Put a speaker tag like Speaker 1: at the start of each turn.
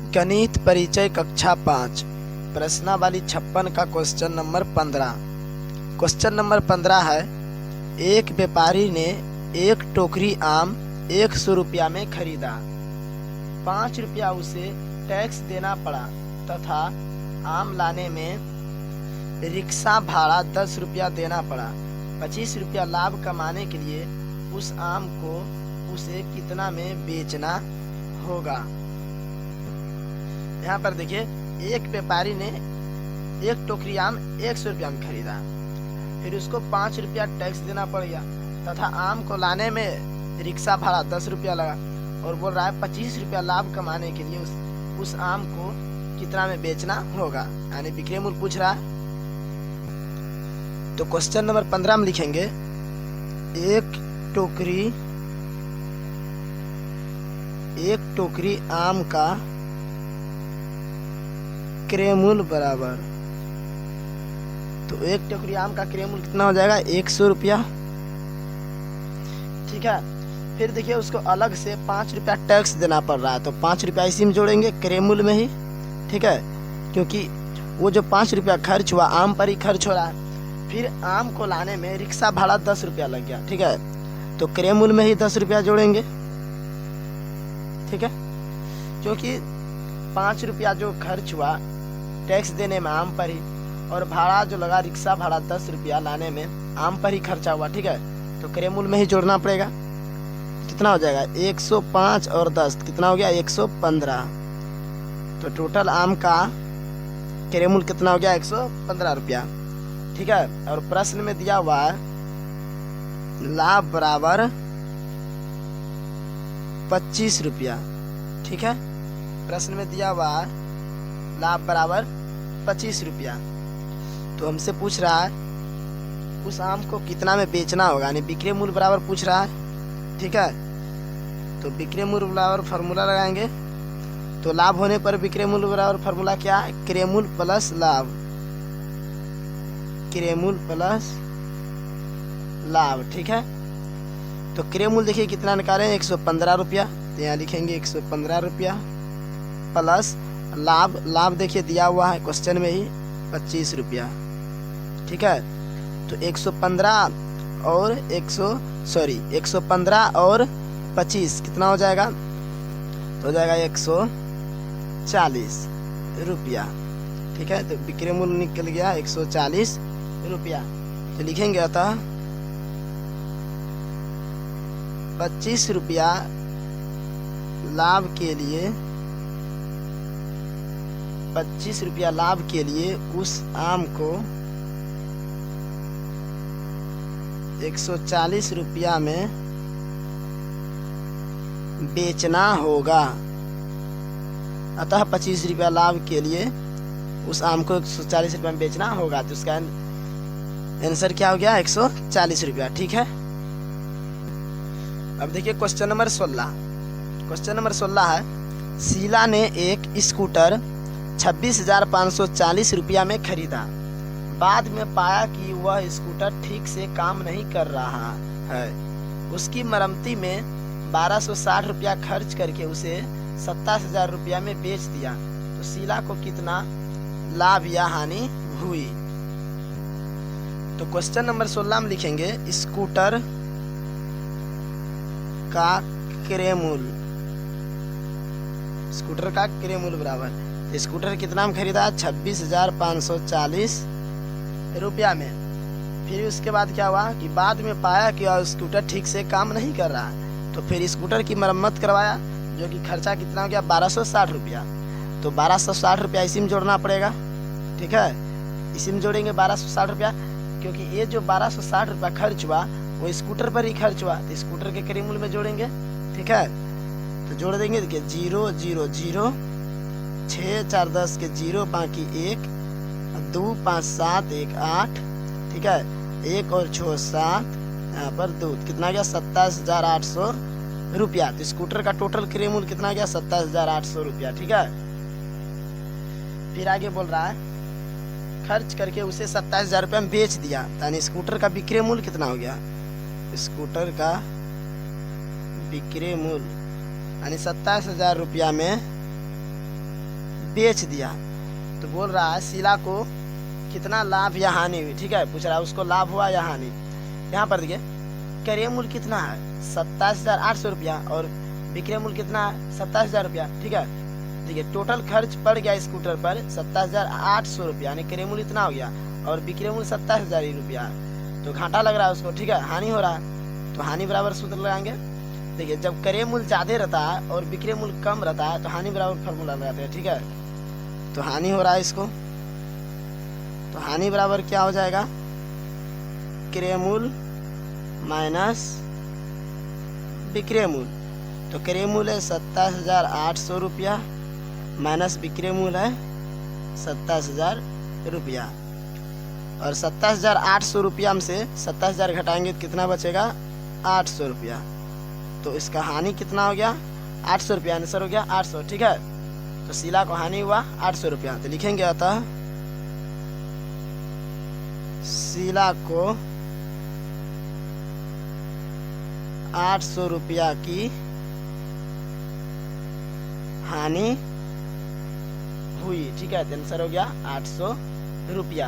Speaker 1: गणित परिचय कक्षा 5 प्रश्नावली 56 का क्वेश्चन नंबर 15। क्वेश्चन नंबर 15 है, एक व्यापारी ने एक टोकरी आम 100 रुपया में खरीदा। 5 रुपया उसे टैक्स देना पड़ा तथा आम लाने में रिक्शा भाड़ा 10 रुपया देना पड़ा। 25 रुपया लाभ कमाने के लिए उस आम को उसे कितना में बेचना होगा। यहाँ पर देखिए, एक व्यापारी ने एक टोकरी आम 100 रुपया में खरीदा, फिर उसको 5 रुपया टैक्स देना पड़ गया तथा आम को लाने में रिक्शा भाड़ा 10 रुपया लगा और बोल रहा है 25 रुपया लाभ कमाने के लिए उस आम को कितना में बेचना होगा, यानी विक्रय मूल्य पूछ रहा है। तो क्वेश्चन नंबर 15 में लिखेंगे, एक टोकरी आम का क्रय मूल्य बराबर, तो एक टोकरी आम का क्रय मूल्य कितना हो जाएगा 100 रुपया। ठीक है, फिर देखिए उसको अलग से 5 रुपया टैक्स देना पड़ रहा है, तो 5 रुपया इसी में जोड़ेंगे क्रय मूल्य में ही। ठीक है, क्योंकि वो जो 5 रुपया खर्च हुआ आम पर ही खर्च हो रहा है, फिर आम को लाने में रिक्शा भाड़ा 10 रुपया लग गया। ठीक है, तो क्रय मूल्य में ही 10 रुपया जोड़ेंगे। ठीक है, क्योंकि 5 रुपया जो खर्च हुआ टैक्स देने में आम पर ही, और भाड़ा जो लगा रिक्शा भाड़ा 10 रुपया लाने में आम पर ही खर्चा हुआ। ठीक है, तो क्रय मूल्य में ही जोड़ना पड़ेगा। कितना हो जाएगा 105 और 10 कितना हो गया 115। तो टोटल आम का क्रय मूल्य कितना हो गया 115 रुपया। ठीक है, और प्रश्न में दिया हुआ है लाभ बराबर 25 रुपया। ठीक है, प्रश्न में दिया हुआ है लाभ बराबर 25 रुपया। तो हमसे पूछ रहा है उस आम को कितना में बेचना होगा, यानी विक्रय मूल्य बराबर पूछ रहा है। ठीक है, तो विक्रय मूल्य बराबर फार्मूला लगाएंगे। तो लाभ होने पर विक्रय मूल्य बराबर फार्मूला क्या है, क्रय मूल्य प्लस लाभ, क्रय मूल्य प्लस लाभ। ठीक है, तो क्रय मूल्य देखिए कितना निकालें 115 रुपया, तो यहाँ लिखेंगे 115 रुपया प्लस लाभ देखिए दिया हुआ है क्वेश्चन में ही 25 रुपया। ठीक है, तो 115 और 115 और 25 कितना हो जाएगा, तो हो जाएगा 140 रुपया। ठीक है, तो विक्रय मूल्य निकल गया 140 रुपया। तो लिखेंगे अतः 25 रुपया लाभ के लिए 25 रुपया लाभ के लिए उस आम को 140 रुपया में बेचना होगा। अतः 25 रुपया लाभ के लिए उस आम को 140 रुपया में बेचना होगा। तो उसका आंसर क्या हो गया 140 रुपया। ठीक है, अब देखिए क्वेश्चन नंबर 16। क्वेश्चन नंबर 16 है, शीला ने एक स्कूटर 26,540 रुपया में खरीदा। बाद में पाया कि वह स्कूटर ठीक से काम नहीं कर रहा है। उसकी मरम्मती में 1260 रुपया खर्च करके उसे 27,000 रुपया में बेच दिया। तो शीला को कितना लाभ या हानि हुई। तो क्वेश्चन नंबर 16 में लिखेंगे स्कूटर का क्रय मूल्य, स्कूटर का क्रय मूल्य बराबर, स्कूटर कितना में खरीदा 26,540 रुपया में। फिर उसके बाद क्या हुआ कि बाद में पाया कि स्कूटर ठीक से काम नहीं कर रहा है, तो फिर स्कूटर की मरम्मत करवाया, जो कि खर्चा कितना हो गया 1260 रुपया। तो 1260 रुपया इसी में जोड़ना पड़ेगा। ठीक है, इसी में जोड़ेंगे 1260 रुपया, क्योंकि ये जो 1260 रुपया खर्च हुआ वो स्कूटर पर ही खर्च हुआ, तो स्कूटर के क्रय मूल्य में जोड़ेंगे। ठीक है, तो जोड़ देंगे, देखिए 0 0 0 6 4 10 के 0 बाकी 1 2 5 7 1 8। ठीक है, 1 और 6 7, यहाँ पर 2 कितना गया 27,800 रुपया। तो स्कूटर का टोटल क्रय मूल्य कितना गया 27,800 रुपया। ठीक है, फिर आगे बोल रहा है खर्च करके उसे 27,000 रुपया में बेच दिया, यानी स्कूटर का विक्रय मूल्य कितना हो गया, स्कूटर का विक्रय मूल्य यानी 27,000 रुपया में बेच दिया। तो बोल रहा है शीला को कितना लाभ या हानि हुई, ठीक है, पूछ रहा है उसको लाभ हुआ या हानि। यहाँ पर देखिए क्रय मूल्य कितना है 27,800 रुपया और विक्रय मूल्य कितना है 27,000 रुपया, ठीक है। देखिए टोटल खर्च पड़ गया स्कूटर पर 27,800 रुपया, यानी क्रय मूल्य इतना हो गया और विक्रय मूल्य 27,000 रुपया, तो घाटा लग रहा है उसको, ठीक है, हानि हो रहा है। तो हानि बराबर सूत्र लगाएंगे। देखिए जब क्रय मूल्य ज्यादा रहता है और विक्रय मूल्य कम रहता है तो हानि बराबर फॉर्मूला लगाते हैं, ठीक है। तो हानि हो रहा है इसको, तो हानि बराबर क्या हो जाएगा, क्रय मूल्य माइनस विक्रय मूल्य। तो क्रय मूल्य है 27,800 रुपया माइनस विक्रय मूल्य है 27,000 रुपया, और 27,800 रुपया में से 27,000 घटाएंगे तो कितना बचेगा 800 रुपया। तो इसका हानि कितना हो गया 800 रुपया, आंसर हो गया 800, ठीक है। तो शीला को हानि हुआ 800 रुपया, तो लिखेंगे अतः शीला को 800 रुपया की हानि हुई, ठीक है, तो आंसर हो गया 800 रुपया।